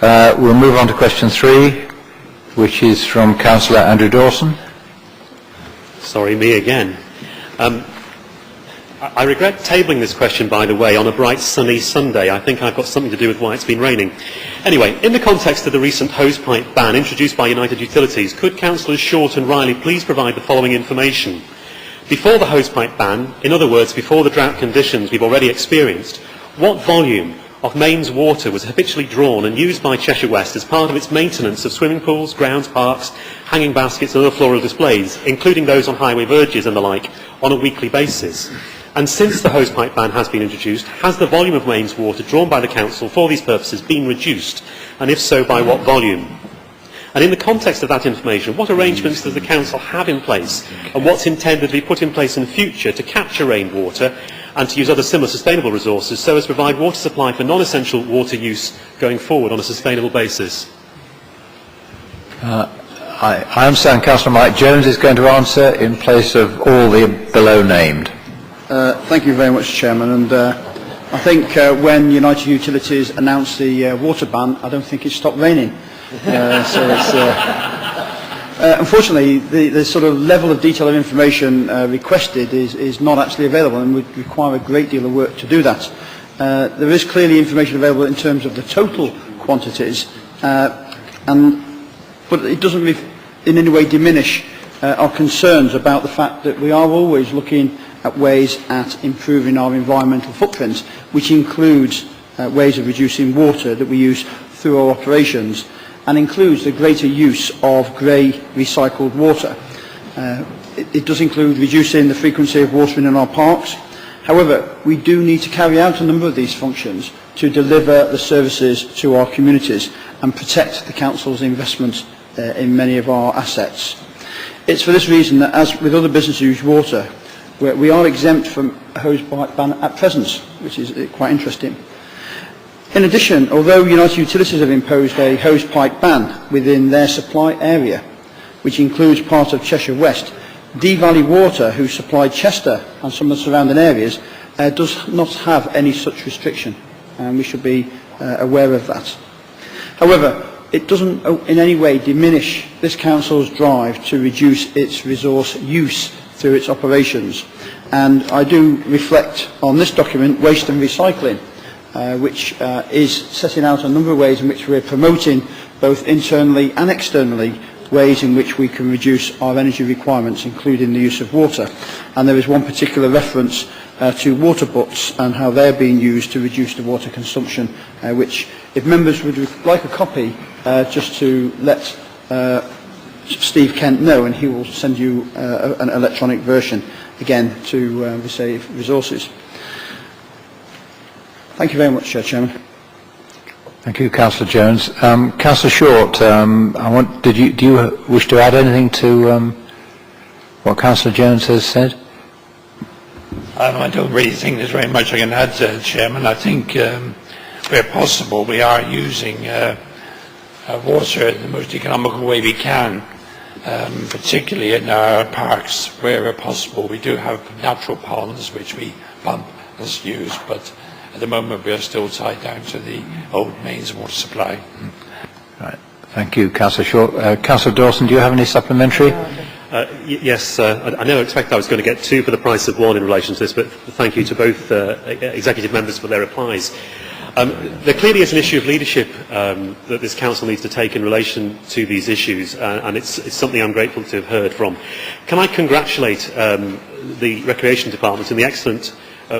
We'll move on to question 3, which is from Councillor Andrew Dawson. Sorry, me again. I regret tabling this question, by the way, on a bright sunny Sunday. I think I've got something to do with why it's been raining. Anyway, in the context of the recent hosepipe ban introduced by United Utilities, could Councillors Short and Riley please provide the following information? Before the hosepipe ban, in other words, before the drought conditions we've already experienced, what volume of mains water was habitually drawn and used by Cheshire West as part of its maintenance of swimming pools, grounds, parks, hanging baskets and other floral displays, including those on highway verges and the like, on a weekly basis? And since the hosepipe ban has been introduced, has the volume of mains water drawn by the Council for these purposes been reduced? And if so, by what volume? And in the context of that information, what arrangements does the Council have in place, and what's intended to be put in place in future to capture rainwater and to use other similar sustainable resources so as to provide water supply for non-essential water use going forward on a sustainable basis? I understand Councillor Mike Jones is going to answer in place of all the below named. Thank you very much, Chairman. And I think when United Utilities announced the water ban, I don't think it stopped raining. Unfortunately, the sort of level of detail of information requested is not actually available and would require a great deal of work to do that. There is clearly information available in terms of the total quantities, but it doesn't in any way diminish our concerns about the fact that we are always looking at ways at improving our environmental footprint, which includes ways of reducing water that we use through our operations, and includes the greater use of grey recycled water. It does include reducing the frequency of watering in our parks. However, we do need to carry out a number of these functions to deliver the services to our communities and protect the Council's investment in many of our assets. It's for this reason that, as with other business use water, we are exempt from a hosepipe ban at present, which is quite interesting. In addition, although United Utilities have imposed a hosepipe ban within their supply area, which includes part of Cheshire West, Dee Valley Water, who supplied Chester and some of the surrounding areas, does not have any such restriction, and we should be aware of that. However, it doesn't in any way diminish this Council's drive to reduce its resource use through its operations. And I do reflect on this document, Waste and Recycling, which is setting out a number of ways in which we're promoting, both internally and externally, ways in which we can reduce our energy requirements, including the use of water. And there is one particular reference to water butts and how they're being used to reduce the water consumption, which, if members would like a copy, just to let Steve Kent know, and he will send you an electronic version, again, to save resources. Thank you very much, Chairman. Thank you, Councillor Jones. Councillor Short, do you wish to add anything to what Councillor Jones has said? I don't really think there's very much I can add, Chairman. I think where possible we are using water in the most economical way we can, particularly in our parks where possible. We do have natural ponds which we pump and use, but at the moment we are still tied down to the old mains water supply. Right. Thank you, Councillor Short. Councillor Dawson, do you have any supplementary? Yes, I never expected I was going to get 2 for the price of 1 in relation to this, but thank you to both executive members for their replies. There clearly is an issue of leadership that this Council needs to take in relation to these issues, and it's something I'm grateful to have heard from. Can I congratulate the Recreation Department and the excellent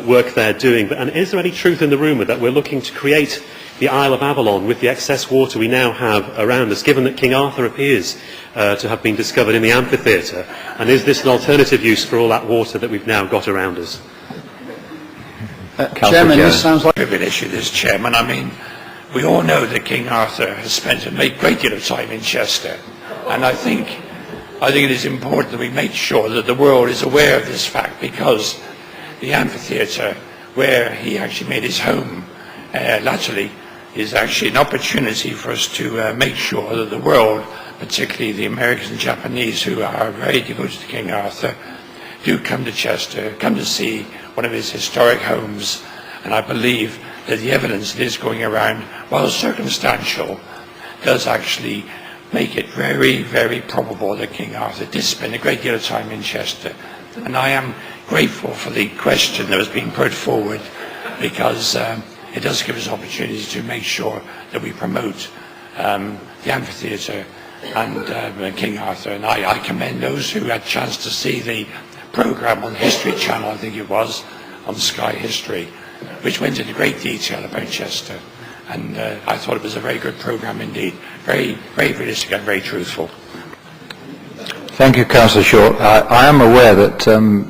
work they're doing, and is there any truth in the rumour that we're looking to create the Isle of Avalon with the excess water we now have around us, given that King Arthur appears to have been discovered in the amphitheatre, and is this an alternative use for all that water that we've now got around us? Chairman, this sounds like a bit issue, this, Chairman. I mean, we all know that King Arthur has spent a great deal of time in Chester, and I think it is important that we make sure that the world is aware of this fact, because the amphitheatre, where he actually made his home latterly, is actually an opportunity for us to make sure that the world, particularly the Americans and Japanese who are very devoted to King Arthur, do come to Chester, come to see one of his historic homes, and I believe that the evidence that is going around, while circumstantial, does actually make it very, very probable that King Arthur did spend a great deal of time in Chester. And I am grateful for the question that was being put forward, because it does give us opportunities to make sure that we promote the amphitheatre and King Arthur. And I commend those who had a chance to see the programme on History Channel, I think it was, on Sky History, which went into great detail about Chester. And I thought it was a very good programme indeed. Very, very realistic and very truthful. Thank you, Councillor Short. I am aware that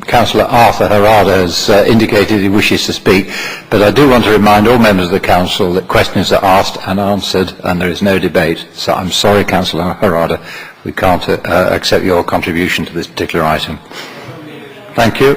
Councillor Arthur Harada has indicated he wishes to speak, but I do want to remind all members of the Council that questions are asked and answered and there is no debate. So I'm sorry, Councillor Harada, we can't accept your contribution to this particular item. Thank you.